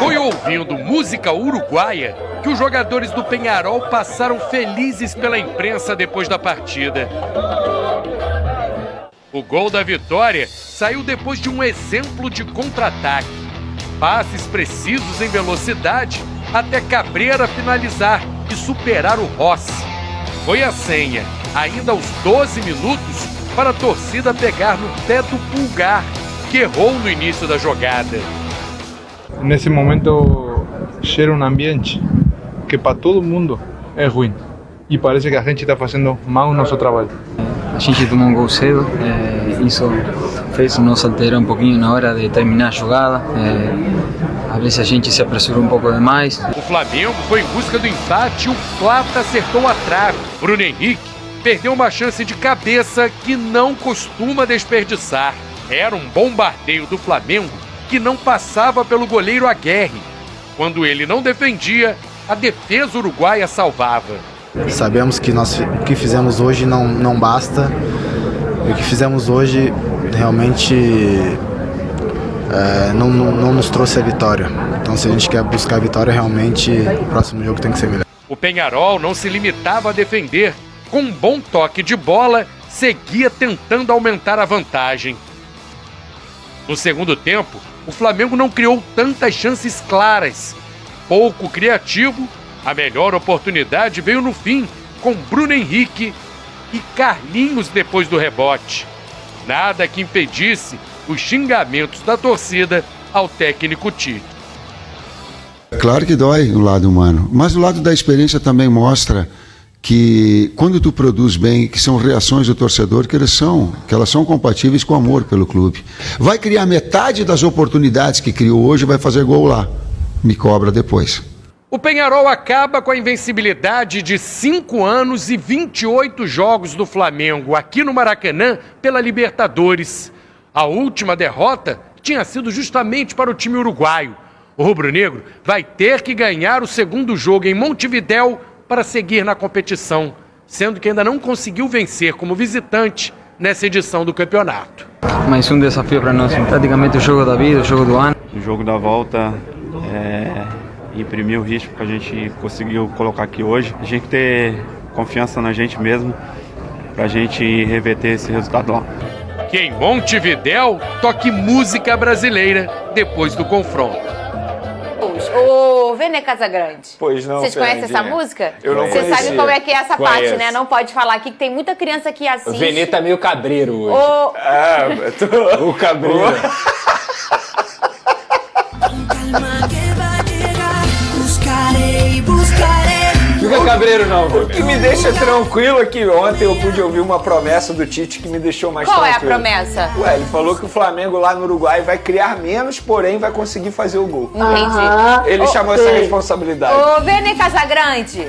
Foi ouvindo música uruguaia que os jogadores do Peñarol passaram felizes pela imprensa depois da partida. O gol da vitória saiu depois de um exemplo de contra-ataque. Passes precisos em velocidade até Cabreira finalizar e superar o Rossi. Foi a senha, ainda aos 12 minutos, para a torcida pegar no pé do Pulgar, que errou no início da jogada. Nesse momento gera um ambiente que para todo mundo é ruim. E parece que a gente está fazendo mal o nosso trabalho. A gente tomou um gol cedo, isso fez nos alterar um pouquinho na hora de terminar a jogada. Às vezes a gente se apressurou um pouco demais. O Flamengo foi em busca do empate e o Plata acertou a trave. Bruno Henrique perdeu uma chance de cabeça que não costuma desperdiçar. Era um bombardeio do Flamengo que não passava pelo goleiro Aguerre. Quando ele não defendia, a defesa uruguaia salvava. Sabemos que o que fizemos hoje não basta. O que fizemos hoje realmente não nos trouxe a vitória. Então, se a gente quer buscar a vitória, realmente o próximo jogo tem que ser melhor. O Peñarol não se limitava a defender. Com um bom toque de bola, seguia tentando aumentar a vantagem. No segundo tempo, o Flamengo não criou tantas chances claras. Pouco criativo, a melhor oportunidade veio no fim, com Bruno Henrique e Carlinhos depois do rebote. Nada que impedisse os xingamentos da torcida ao técnico Tite. Claro que dói o lado humano, mas o lado da experiência também mostra que quando tu produz bem, que são reações do torcedor, que elas são compatíveis com o amor pelo clube. Vai criar metade das oportunidades que criou hoje, vai fazer gol lá. Me cobra depois. O Peñarol acaba com a invencibilidade de 5 anos e 28 jogos do Flamengo aqui no Maracanã pela Libertadores. A última derrota tinha sido justamente para o time uruguaio. O rubro-negro vai ter que ganhar o segundo jogo em Montevidéu para seguir na competição, sendo que ainda não conseguiu vencer como visitante nessa edição do campeonato. Mais um desafio para nós, praticamente o jogo da vida, o jogo do ano. O jogo da volta imprimir o ritmo que a gente conseguiu colocar aqui hoje. A gente ter confiança na gente mesmo para a gente reverter esse resultado lá. Que em Montevidéu toque música brasileira depois do confronto. Ô, Vene Casagrande. Pois não, vocês conhecem essa música? Eu não Você conhecia. sabe como é que é essa parte, né? Não pode falar aqui que tem muita criança que assiste. O Vene tá meio cabreiro hoje. O cabreiro. Fica cabreiro não. O que me deixa tranquilo é que ontem eu pude ouvir uma promessa do Tite que me deixou mais tranquilo. Qual é a promessa? Ele falou que o Flamengo lá no Uruguai vai criar menos, porém vai conseguir fazer o gol. Entendi. Ele chamou essa responsabilidade. Ô, Vene Casagrande,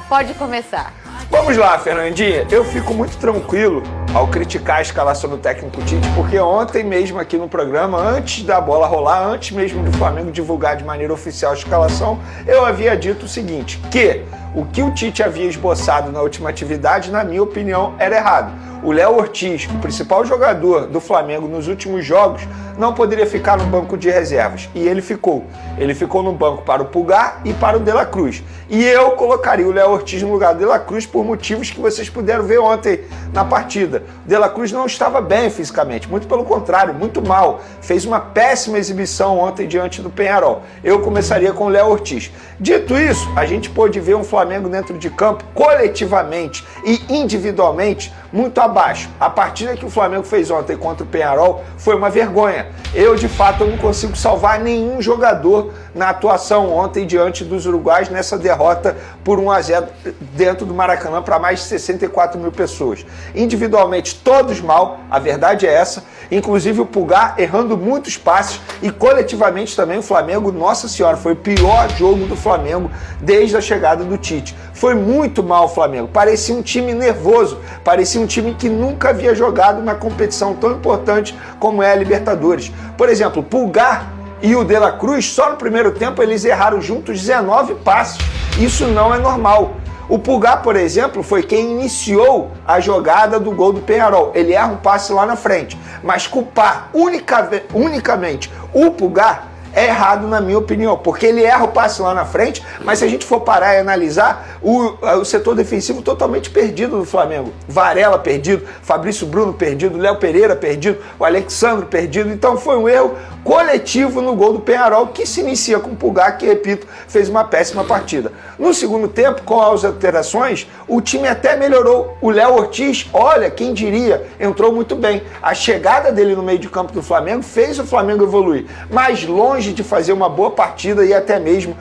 pode começar. Vamos lá, Fernandinha. Eu fico muito tranquilo ao criticar a escalação do técnico Tite, porque ontem mesmo aqui no programa, antes da bola rolar, antes mesmo do Flamengo divulgar de maneira oficial a escalação, eu havia dito o seguinte, que o que o Tite havia esboçado na última atividade, na minha opinião, era errado. O Léo Ortiz, o principal jogador do Flamengo nos últimos jogos, não poderia ficar no banco de reservas. E ele ficou. Ele ficou no banco para o Pulgar e para o De La Cruz. E eu colocaria o Léo Ortiz no lugar do De La Cruz por motivos que vocês puderam ver ontem na partida. O De La Cruz não estava bem fisicamente, muito pelo contrário, muito mal. Fez uma péssima exibição ontem diante do Peñarol. Eu começaria com o Léo Ortiz. Dito isso, a gente pôde ver um Flamengo dentro de campo, coletivamente e individualmente, muito abaixo. A partida que o Flamengo fez ontem contra o Peñarol foi uma vergonha. Eu, de fato, não consigo salvar nenhum jogador na atuação ontem diante dos uruguaios nessa derrota por 1-0 dentro do Maracanã para mais de 64 mil pessoas. Individualmente, todos mal, a verdade é essa, inclusive o Pulgar errando muitos passes e coletivamente também o Flamengo, nossa senhora, foi o pior jogo do Flamengo desde a chegada do Tite. Foi muito mal o Flamengo, parecia um time nervoso, parecia um time que nunca havia jogado uma competição tão importante como é a Libertadores. Por exemplo, Pulgar e o De La Cruz, só no primeiro tempo eles erraram juntos 19 passes. Isso não é normal. O Pulgar, por exemplo, foi quem iniciou a jogada do gol do Peñarol. Ele erra um passe lá na frente. Mas culpar unicamente o Pulgar é errado na minha opinião, porque ele erra o passe lá na frente, mas se a gente for parar e analisar, o setor defensivo totalmente perdido do Flamengo. Varela perdido, Fabrício Bruno perdido, Léo Pereira perdido, o Alexandre perdido, então foi um erro coletivo no gol do Peñarol, que se inicia com o Pulgar, que, repito, fez uma péssima partida. No segundo tempo, com as alterações, o time até melhorou. O Léo Ortiz, olha, quem diria, entrou muito bem. A chegada dele no meio de campo do Flamengo fez o Flamengo evoluir, mas longe de fazer uma boa partida e até mesmo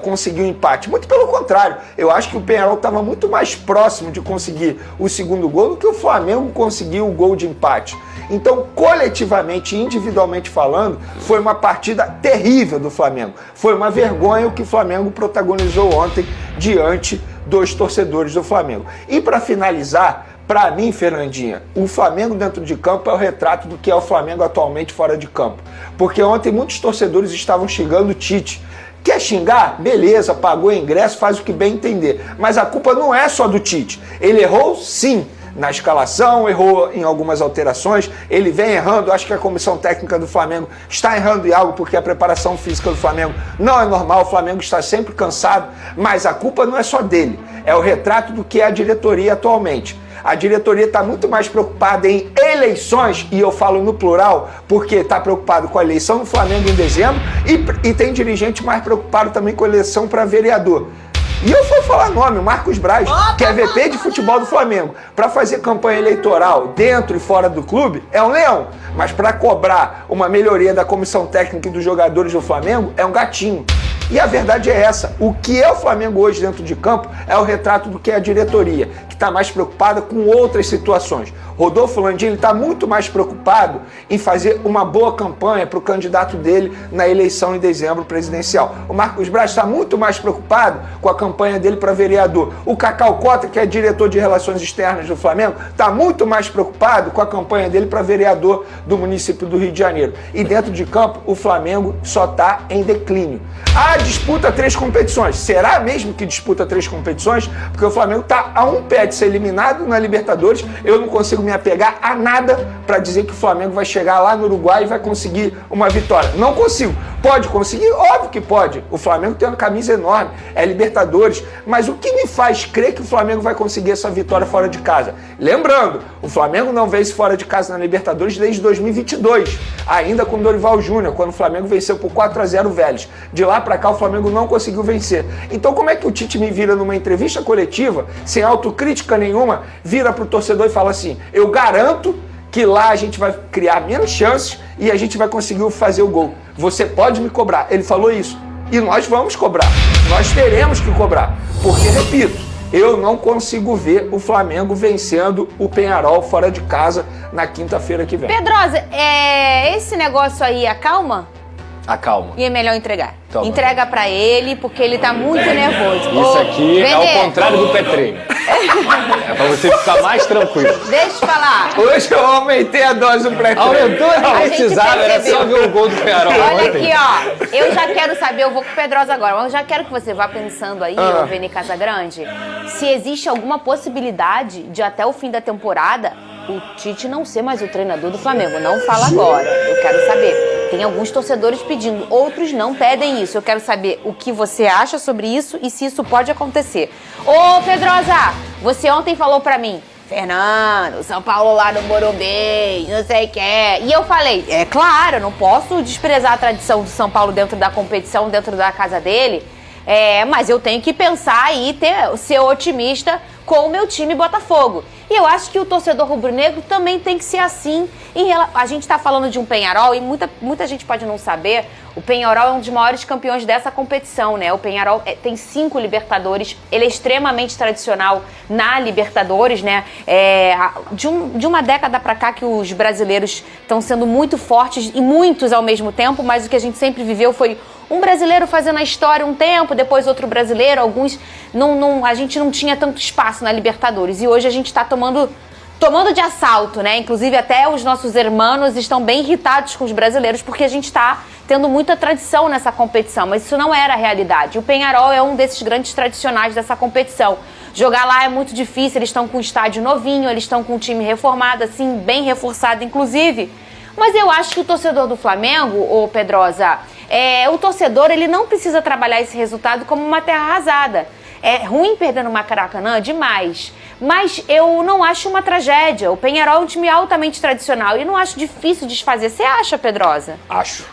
conseguir um empate. Muito pelo contrário, eu acho que o Peñarol estava muito mais próximo de conseguir o segundo gol do que o Flamengo conseguiu o gol de empate. Então, coletivamente e individualmente falando, foi uma partida terrível do Flamengo. Foi uma vergonha o que o Flamengo protagonizou ontem diante dos torcedores do Flamengo. E para finalizar, para mim, Fernandinha, o Flamengo dentro de campo é o retrato do que é o Flamengo atualmente fora de campo. Porque ontem muitos torcedores estavam xingando o Tite. Quer xingar? Beleza, pagou o ingresso, faz o que bem entender. Mas a culpa não é só do Tite. Ele errou, sim, na escalação, errou em algumas alterações, ele vem errando, acho que a comissão técnica do Flamengo está errando em algo, porque a preparação física do Flamengo não é normal, o Flamengo está sempre cansado, mas a culpa não é só dele, é o retrato do que é a diretoria atualmente. A diretoria está muito mais preocupada em eleições, e eu falo no plural, porque está preocupado com a eleição do Flamengo em dezembro, e tem dirigente mais preocupado também com a eleição para vereador. E eu vou falar nome, o Marcos Braz, que é VP de futebol do Flamengo, para fazer campanha eleitoral dentro e fora do clube, é um leão. Mas para cobrar uma melhoria da comissão técnica e dos jogadores do Flamengo, é um gatinho. E a verdade é essa, o que é o Flamengo hoje dentro de campo é o retrato do que é a diretoria, que está mais preocupada com outras situações. Rodolfo Landim está muito mais preocupado em fazer uma boa campanha para o candidato dele na eleição em dezembro presidencial. O Marcos Braz está muito mais preocupado com a campanha dele para vereador. O Cacau Cota, que é diretor de Relações Externas do Flamengo, está muito mais preocupado com a campanha dele para vereador do município do Rio de Janeiro. E dentro de campo, o Flamengo só está em declínio. Disputa 3 competições. Será mesmo que disputa 3 competições? Porque o Flamengo está a um pé de ser eliminado na Libertadores. Eu não consigo me apegar a nada para dizer que o Flamengo vai chegar lá no Uruguai e vai conseguir uma vitória. Não consigo. Pode conseguir? Óbvio que pode. O Flamengo tem uma camisa enorme, é Libertadores. Mas o que me faz crer que o Flamengo vai conseguir essa vitória fora de casa? Lembrando, o Flamengo não vence fora de casa na Libertadores desde 2022, ainda com Dorival Júnior, quando o Flamengo venceu por 4-0 o Vélez. De lá para cá o Flamengo não conseguiu vencer. Então como é que o Tite me vira numa entrevista coletiva, sem autocrítica nenhuma, vira pro torcedor e fala assim: eu garanto que lá a gente vai criar menos chances e a gente vai conseguir fazer o gol. Você pode me cobrar. Ele falou isso. E nós vamos cobrar. Nós teremos que cobrar. Porque, repito, eu não consigo ver o Flamengo vencendo o Peñarol fora de casa na quinta-feira que vem. Pedrosa, esse negócio aí acalma? Acalma. E é melhor entregar. Toma. Entrega pra ele, porque ele tá muito nervoso. Isso aqui é o contrário do pré-treino. É pra você ficar mais tranquilo. Deixa eu falar. Hoje eu aumentei a dose do pré-treino. Aumentou, não precisava, era só ver o gol do Peñarol Olha ontem. aqui, ó. Eu já quero saber, eu vou com o Pedrosa agora, mas eu já quero que você vá pensando aí, ô Veni Casagrande, se existe alguma possibilidade de até o fim da temporada o Tite não ser mais o treinador do Flamengo. Não fala agora, eu quero saber. Tem alguns torcedores pedindo, outros não pedem isso. Eu quero saber o que você acha sobre isso e se isso pode acontecer. Ô, Pedrosa, você ontem falou pra mim: Fernando, São Paulo lá no Morumbi, não sei o que. E eu falei, é claro, eu não posso desprezar a tradição do São Paulo dentro da competição, dentro da casa dele. Mas eu tenho que pensar e ser otimista com o meu time Botafogo. E eu acho que o torcedor rubro-negro também tem que ser assim. A gente está falando de um Peñarol e muita gente pode não saber, o Peñarol é um dos maiores campeões dessa competição, né? O Peñarol tem 5 Libertadores, ele é extremamente tradicional na Libertadores, né? De uma década para cá que os brasileiros estão sendo muito fortes e muitos ao mesmo tempo, mas o que a gente sempre viveu foi um brasileiro fazendo a história um tempo, depois outro brasileiro, alguns... a gente não tinha tanto espaço na Libertadores. E hoje a gente está tomando de assalto, né? Inclusive até os nossos irmãos estão bem irritados com os brasileiros porque a gente está tendo muita tradição nessa competição. Mas isso não era a realidade. O Peñarol é um desses grandes tradicionais dessa competição. Jogar lá é muito difícil, eles estão com um estádio novinho, eles estão com um time reformado, assim, bem reforçado, inclusive. Mas eu acho que o torcedor do Flamengo, ô Pedrosa, O torcedor, ele não precisa trabalhar esse resultado como uma terra arrasada. É ruim perder no Maracanã demais, mas eu não acho uma tragédia. O Peñarol é um time altamente tradicional e não acho difícil desfazer. Você acha, Pedrosa? Acho.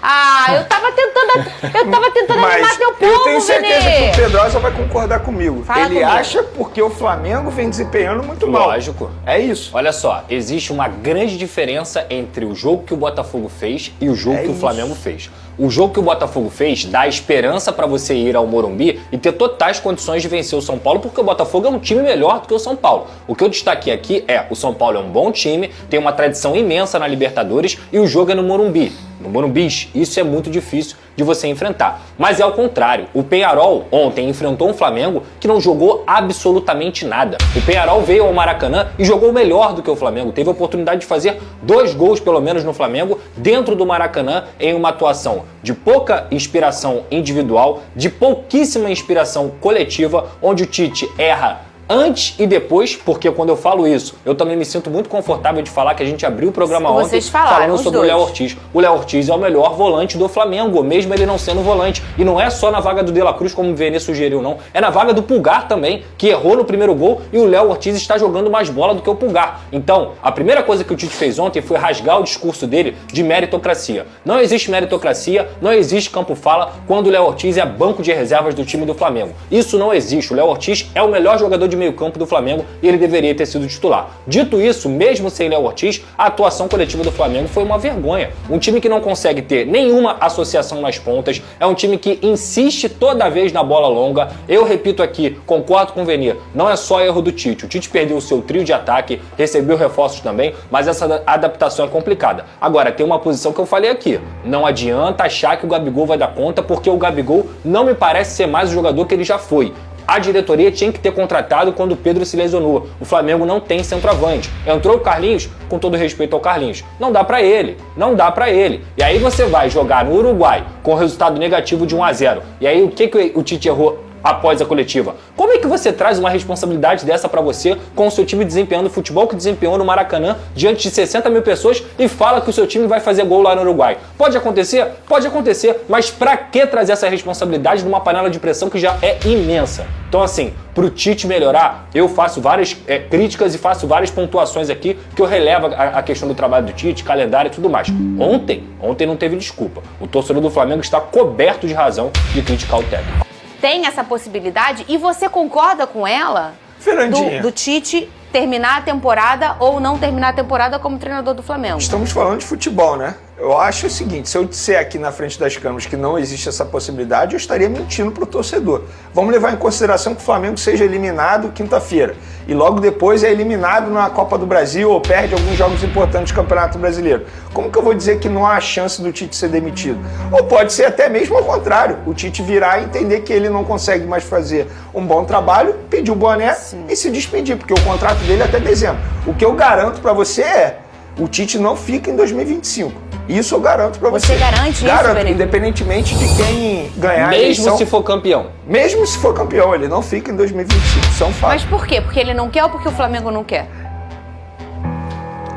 Eu tava tentando Mas animar teu povo, eu tenho certeza Vene. que o Pedrosa vai concordar comigo. Fala Ele comigo. acha porque o Flamengo vem desempenhando muito mal. Lógico. É isso. Olha só, existe uma grande diferença entre o jogo que o Botafogo fez e o jogo que o Flamengo fez. O jogo que o Botafogo fez dá esperança para você ir ao Morumbi e ter totais condições de vencer o São Paulo, porque o Botafogo é um time melhor do que o São Paulo. O que eu destaquei aqui o São Paulo é um bom time, tem uma tradição imensa na Libertadores e o jogo é no Morumbi. No Morumbi, isso é muito difícil de você enfrentar. Mas é ao contrário. O Peñarol ontem enfrentou um Flamengo que não jogou absolutamente nada. O Peñarol veio ao Maracanã e jogou melhor do que o Flamengo. Teve a oportunidade de fazer 2 gols, pelo menos, no Flamengo, dentro do Maracanã, em uma atuação de pouca inspiração individual, de pouquíssima inspiração coletiva, onde o Tite erra antes e depois, porque quando eu falo isso, eu também me sinto muito confortável de falar que a gente abriu o programa ontem falando sobre o Léo Ortiz. O Léo Ortiz é o melhor volante do Flamengo, mesmo ele não sendo volante. E não é só na vaga do De La Cruz, como o Vene sugeriu, não. É na vaga do Pulgar também, que errou no primeiro gol, e o Léo Ortiz está jogando mais bola do que o Pulgar. Então, a primeira coisa que o Tite fez ontem foi rasgar o discurso dele de meritocracia. Não existe meritocracia, não existe campo-fala quando o Léo Ortiz é banco de reservas do time do Flamengo. Isso não existe. O Léo Ortiz é o melhor jogador de meio campo do Flamengo e ele deveria ter sido titular. Dito isso, mesmo sem Léo Ortiz, a atuação coletiva do Flamengo foi uma vergonha. Um time que não consegue ter nenhuma associação nas pontas, é um time que insiste toda vez na bola longa. Eu repito aqui, concordo com o Vene, não é só erro do Tite. O Tite perdeu o seu trio de ataque, recebeu reforços também, mas essa adaptação é complicada. Agora, tem uma posição que eu falei aqui. Não adianta achar que o Gabigol vai dar conta, porque o Gabigol não me parece ser mais o jogador que ele já foi. A diretoria tinha que ter contratado quando o Pedro se lesionou. O Flamengo não tem centroavante. Entrou o Carlinhos, com todo respeito ao Carlinhos. Não dá pra ele. Não dá pra ele. E aí você vai jogar no Uruguai com resultado negativo de 1-0. E aí o que o Tite errou após a coletiva? Como é que você traz uma responsabilidade dessa pra você com o seu time desempenhando o futebol que desempenhou no Maracanã diante de 60 mil pessoas e fala que o seu time vai fazer gol lá no Uruguai? Pode acontecer? Pode acontecer, mas pra que trazer essa responsabilidade numa panela de pressão que já é imensa? Então assim, pro Tite melhorar, eu faço várias críticas e faço várias pontuações aqui que eu relevo a questão do trabalho do Tite, calendário e tudo mais. Ontem não teve desculpa. O torcedor do Flamengo está coberto de razão de criticar o técnico. Tem essa possibilidade e você concorda com ela? Fernandinha. Do Tite terminar a temporada ou não terminar a temporada como treinador do Flamengo? Estamos falando de futebol, né? Eu acho o seguinte, se eu disser aqui na frente das câmeras que não existe essa possibilidade, eu estaria mentindo pro torcedor. Vamos levar em consideração que o Flamengo seja eliminado quinta-feira e logo depois é eliminado na Copa do Brasil ou perde alguns jogos importantes do Campeonato Brasileiro. Como que eu vou dizer que não há chance do Tite ser demitido? Ou pode ser até mesmo ao contrário, o Tite virar e entender que ele não consegue mais fazer um bom trabalho, pedir o boné e se despedir, porque o contrato dele é até dezembro. O que eu garanto pra você é, o Tite não fica em 2025. Isso eu garanto pra você. Você garante isso, Garanto, independentemente de quem ganhar a eleição. Mesmo se for campeão. Mesmo se for campeão, ele não fica em 2025. São fatos. Mas por quê? Porque ele não quer ou porque o Flamengo não quer?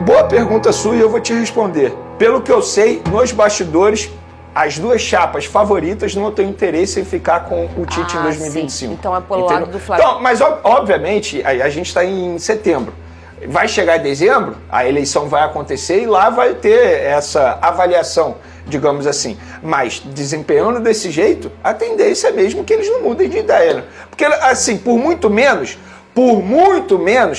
Boa pergunta sua e eu vou te responder. Pelo que eu sei, nos bastidores, as duas chapas favoritas não têm interesse em ficar com o Tite em 2025. Sim. Então é pelo lado do Flamengo. Então, mas obviamente, a gente está em setembro. Vai chegar em dezembro, a eleição vai acontecer e lá vai ter essa avaliação, digamos assim. Mas desempenhando desse jeito, a tendência é mesmo que eles não mudem de ideia, né? Porque, assim, por muito menos,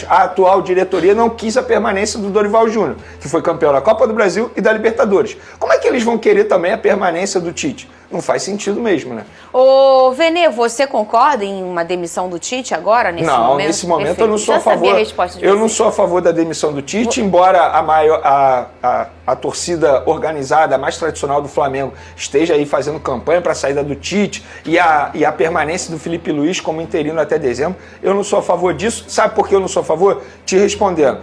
a atual diretoria não quis a permanência do Dorival Júnior, que foi campeão da Copa do Brasil e da Libertadores. Como é que eles vão querer também a permanência do Tite? Não faz sentido mesmo, né? Ô, Vene, você concorda em uma demissão do Tite agora, nesse momento? Não, nesse momento Perfeito. eu não sou a favor. Eu não sou a favor da demissão do Tite, embora a torcida organizada, a mais tradicional do Flamengo, esteja aí fazendo campanha para a saída do Tite e a permanência do Felipe Luiz como interino até dezembro. Eu não sou a favor disso. Sabe por que eu não sou a favor? Te respondendo.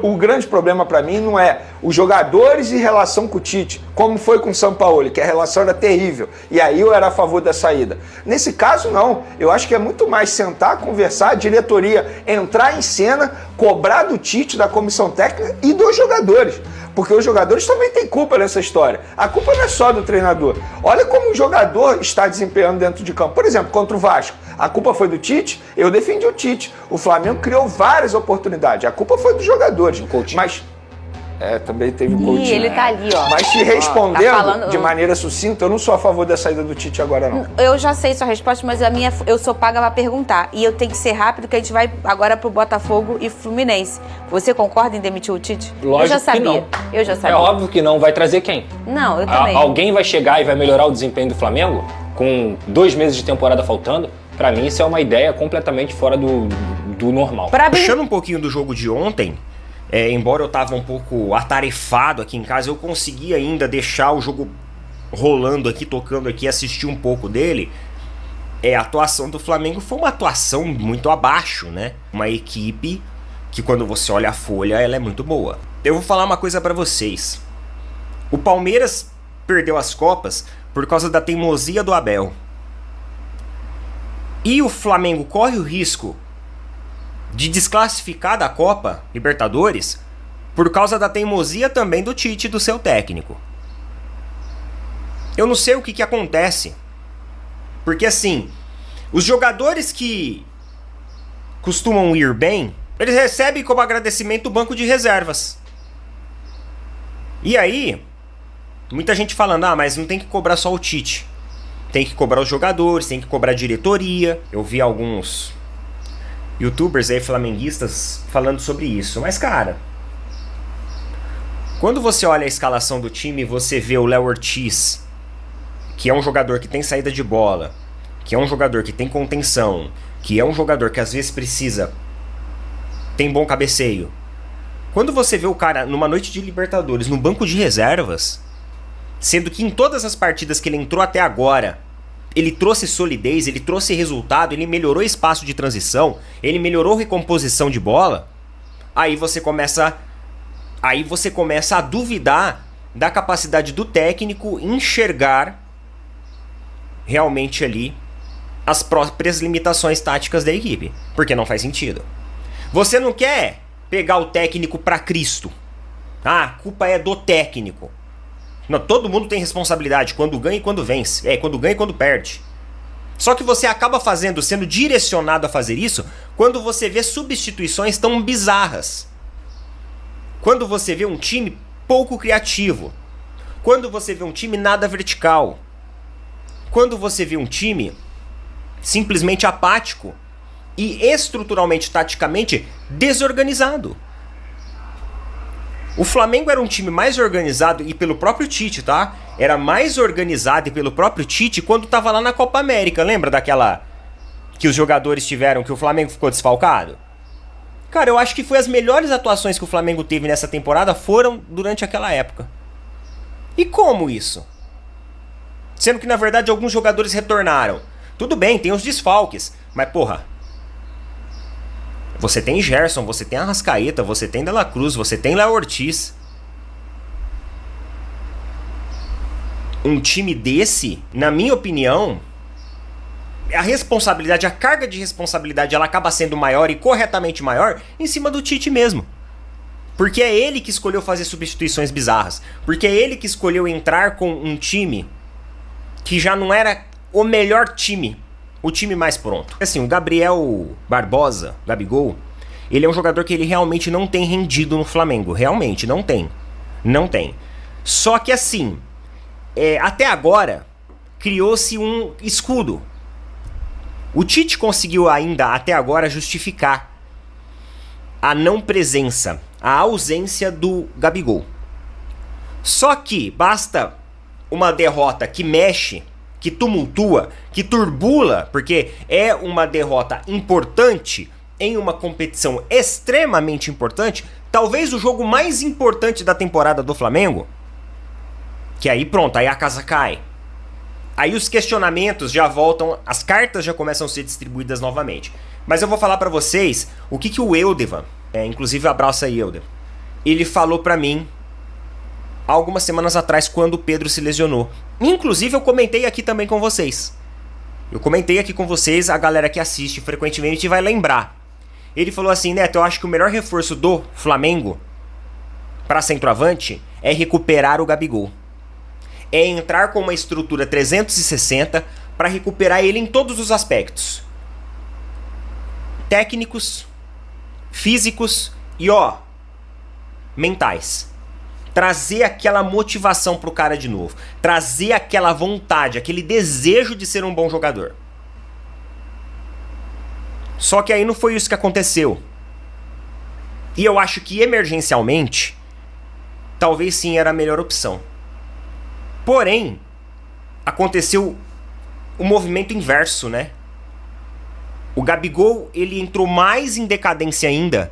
O grande problema para mim não é os jogadores em relação com o Tite, como foi com o Sampaoli, que a relação era terrível. E aí eu era a favor da saída. Nesse caso, não. Eu acho que é muito mais sentar, conversar, a diretoria entrar em cena, cobrar do Tite, da comissão técnica e dos jogadores. Porque os jogadores também têm culpa nessa história. A culpa não é só do treinador. Olha como o jogador está desempenhando dentro de campo. Por exemplo, contra o Vasco, a culpa foi do Tite? Eu defendi o Tite. O Flamengo criou várias oportunidades. A culpa foi dos jogadores. Mas... também teve o Coutinho. Ih, ele tá ali, ó. Mas te respondendo tá falando... de maneira sucinta, eu não sou a favor da saída do Tite agora, não. Eu já sei sua resposta, mas eu sou paga pra perguntar. E eu tenho que ser rápido, que a gente vai agora pro Botafogo e Fluminense. Você concorda em demitir o Tite? Lógico eu já sabia. que não. Eu já sabia. É óbvio que não. Vai trazer quem? Não, eu também. Alguém vai chegar e vai melhorar o desempenho do Flamengo? Com 2 meses de temporada faltando? Pra mim, isso é uma ideia completamente fora do normal. Puxando um pouquinho do jogo de ontem, embora eu tava um pouco atarefado aqui em casa, eu consegui ainda deixar o jogo rolando aqui, tocando aqui, assistir um pouco dele. A atuação do Flamengo foi uma atuação muito abaixo, né? Uma equipe que, quando você olha a folha, ela é muito boa. Eu vou falar uma coisa pra vocês. O Palmeiras perdeu as Copas por causa da teimosia do Abel. E o Flamengo corre o risco de desclassificar da Copa Libertadores por causa da teimosia também do Tite e do seu técnico. Eu não sei o que acontece. Porque assim, os jogadores que costumam ir bem, eles recebem como agradecimento o banco de reservas. E aí, muita gente falando, mas não tem que cobrar só o Tite. Tem que cobrar os jogadores, tem que cobrar a diretoria. Eu vi alguns youtubers aí, flamenguistas, falando sobre isso. Mas, cara, quando você olha a escalação do time, você vê o Léo Ortiz, que é um jogador que tem saída de bola, que é um jogador que tem contenção, que é um jogador que às vezes tem bom cabeceio. Quando você vê o cara numa noite de Libertadores, no banco de reservas, sendo que em todas as partidas que ele entrou até agora, ele trouxe solidez, ele trouxe resultado, ele melhorou espaço de transição, ele melhorou recomposição de bola, aí você começa a duvidar da capacidade do técnico enxergar realmente ali as próprias limitações táticas da equipe, porque não faz sentido. Você não quer pegar o técnico pra Cristo. A culpa é do técnico. Não, todo mundo tem responsabilidade quando ganha e quando vence. Quando ganha e quando perde. Só que você acaba sendo direcionado a fazer isso quando você vê substituições tão bizarras. Quando você vê um time pouco criativo. Quando você vê um time nada vertical. Quando você vê um time simplesmente apático e estruturalmente, taticamente, desorganizado. O Flamengo era um time mais organizado, e pelo próprio Tite, tá? Era mais organizado e pelo próprio Tite quando tava lá na Copa América. Lembra daquela que os jogadores tiveram, que o Flamengo ficou desfalcado? Cara, eu acho que foi as melhores atuações que o Flamengo teve nessa temporada foram durante aquela época. E como isso? Sendo que, na verdade, alguns jogadores retornaram. Tudo bem, tem os desfalques, mas porra, você tem Gerson, você tem Arrascaeta, você tem De La Cruz, você tem Léo Ortiz. Um time desse, na minha opinião, a responsabilidade, a carga de responsabilidade, ela acaba sendo maior e corretamente maior em cima do Tite mesmo. Porque é ele que escolheu fazer substituições bizarras. Porque é ele que escolheu entrar com um time que já não era o melhor time, o time mais pronto. Assim, o Gabriel Barbosa, Gabigol, ele é um jogador que ele realmente não tem rendido no Flamengo. Realmente, não tem. Não tem. Só que assim, até agora, criou-se um escudo. O Tite conseguiu ainda, até agora, justificar a não presença, a ausência do Gabigol. Só que basta uma derrota que mexe, que tumultua, que turbula, porque é uma derrota importante em uma competição extremamente importante, talvez o jogo mais importante da temporada do Flamengo, que aí pronto, aí a casa cai. Aí os questionamentos já voltam, as cartas já começam a ser distribuídas novamente. Mas eu vou falar pra vocês o que o Eldevan, inclusive abraço aí, Eldevan, ele falou pra mim algumas semanas atrás, quando o Pedro se lesionou. Inclusive eu comentei aqui também com vocês. Eu comentei aqui com vocês, a galera que assiste frequentemente vai lembrar. Ele falou assim: Neto, eu acho que o melhor reforço do Flamengo para centroavante é recuperar o Gabigol. É entrar com uma estrutura 360 para recuperar ele em todos os aspectos. Técnicos, físicos e mentais. Trazer aquela motivação pro cara de novo. Trazer aquela vontade, aquele desejo de ser um bom jogador. Só que aí não foi isso que aconteceu. E eu acho que emergencialmente, talvez sim era a melhor opção. Porém, aconteceu o movimento inverso, né? O Gabigol, ele entrou mais em decadência ainda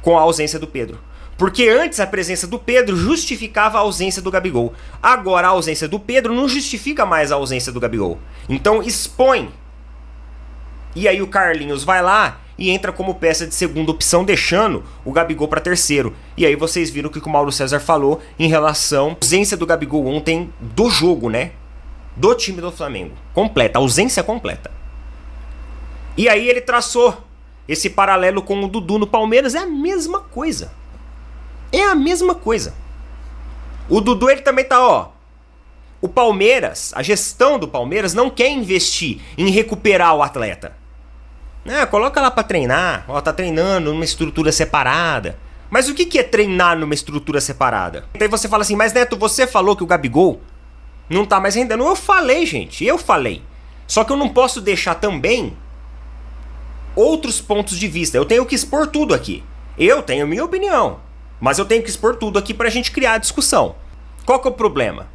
com a ausência do Pedro. Porque antes a presença do Pedro justificava a ausência do Gabigol. Agora a ausência do Pedro não justifica mais a ausência do Gabigol. Então expõe. E aí o Carlinhos vai lá e entra como peça de segunda opção, deixando o Gabigol para terceiro. E aí vocês viram o que o Mauro César falou em relação à ausência do Gabigol ontem do jogo, né? Do time do Flamengo. Completa, ausência completa. E aí ele traçou esse paralelo com o Dudu no Palmeiras. É a mesma coisa. É a mesma coisa. O Dudu, ele também tá, O Palmeiras, a gestão do Palmeiras não quer investir em recuperar o atleta. Coloca lá pra treinar. Tá treinando numa estrutura separada. Mas o que é treinar numa estrutura separada? Então aí você fala assim, mas Neto, você falou que o Gabigol não tá mais rendendo. Eu falei, gente, eu falei. Só que eu não posso deixar também outros pontos de vista. Eu tenho que expor tudo aqui. Eu tenho minha opinião. Mas eu tenho que expor tudo aqui pra gente criar a discussão. Qual que é o problema?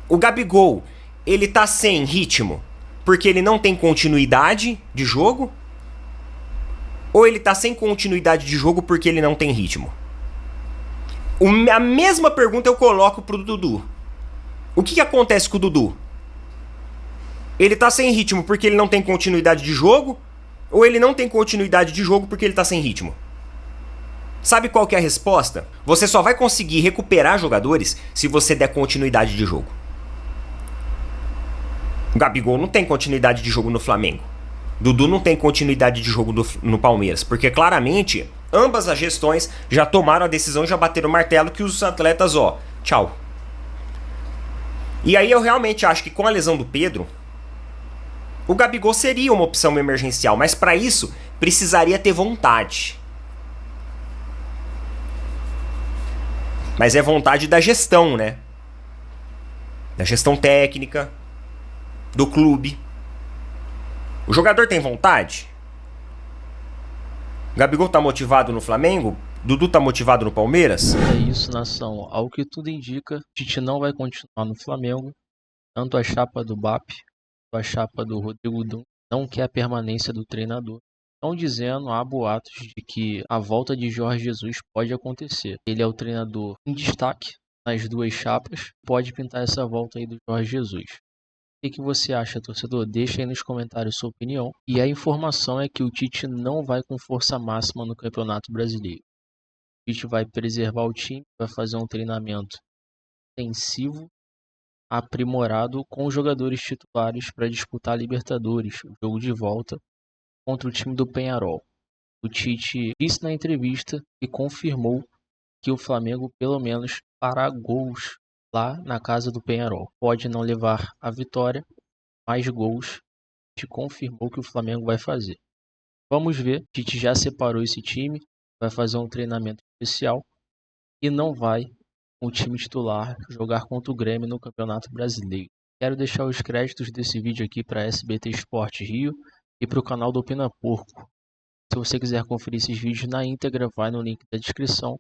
O Gabigol, ele tá sem ritmo porque ele não tem continuidade de jogo? Ou ele tá sem continuidade de jogo porque ele não tem ritmo? A mesma pergunta eu coloco pro Dudu. O que acontece com o Dudu? Ele tá sem ritmo porque ele não tem continuidade de jogo? Ou ele não tem continuidade de jogo porque ele tá sem ritmo? Sabe qual que é a resposta? Você só vai conseguir recuperar jogadores se você der continuidade de jogo. O Gabigol não tem continuidade de jogo no Flamengo. Dudu não tem continuidade de jogo no Palmeiras. Porque claramente, ambas as gestões já tomaram a decisão e já bateram o martelo que os atletas, tchau. E aí eu realmente acho que com a lesão do Pedro, o Gabigol seria uma opção emergencial. Mas para isso, precisaria ter vontade. Mas é vontade da gestão, né? Da gestão técnica, do clube. O jogador tem vontade? O Gabigol tá motivado no Flamengo? Dudu tá motivado no Palmeiras? É isso, nação. Ao que tudo indica, Tite não vai continuar no Flamengo. Tanto a chapa do BAP, quanto a chapa do Rodrigo Dunga não quer a permanência do treinador. Estão dizendo, há boatos de que a volta de Jorge Jesus pode acontecer. Ele é o treinador em destaque nas duas chapas. Pode pintar essa volta aí do Jorge Jesus. O que você acha, torcedor? Deixa aí nos comentários sua opinião. E a informação é que o Tite não vai com força máxima no Campeonato Brasileiro. O Tite vai preservar o time, vai fazer um treinamento intensivo, aprimorado com os jogadores titulares para disputar a Libertadores, o jogo de volta contra o time do Peñarol. O Tite disse na entrevista e confirmou que o Flamengo pelo menos fará gols lá na casa do Peñarol. Pode não levar a vitória, mas gols. Te confirmou que o Flamengo vai fazer. Vamos ver. Tite já separou esse time, vai fazer um treinamento especial e não vai com o time titular jogar contra o Grêmio no Campeonato Brasileiro. Quero deixar os créditos desse vídeo aqui para SBT Sport Rio e para o canal do Opina Porco. Se você quiser conferir esses vídeos na íntegra, vai no link da descrição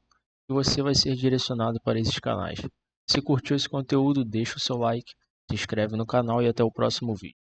e você vai ser direcionado para esses canais. Se curtiu esse conteúdo, deixa o seu like, se inscreve no canal e até o próximo vídeo.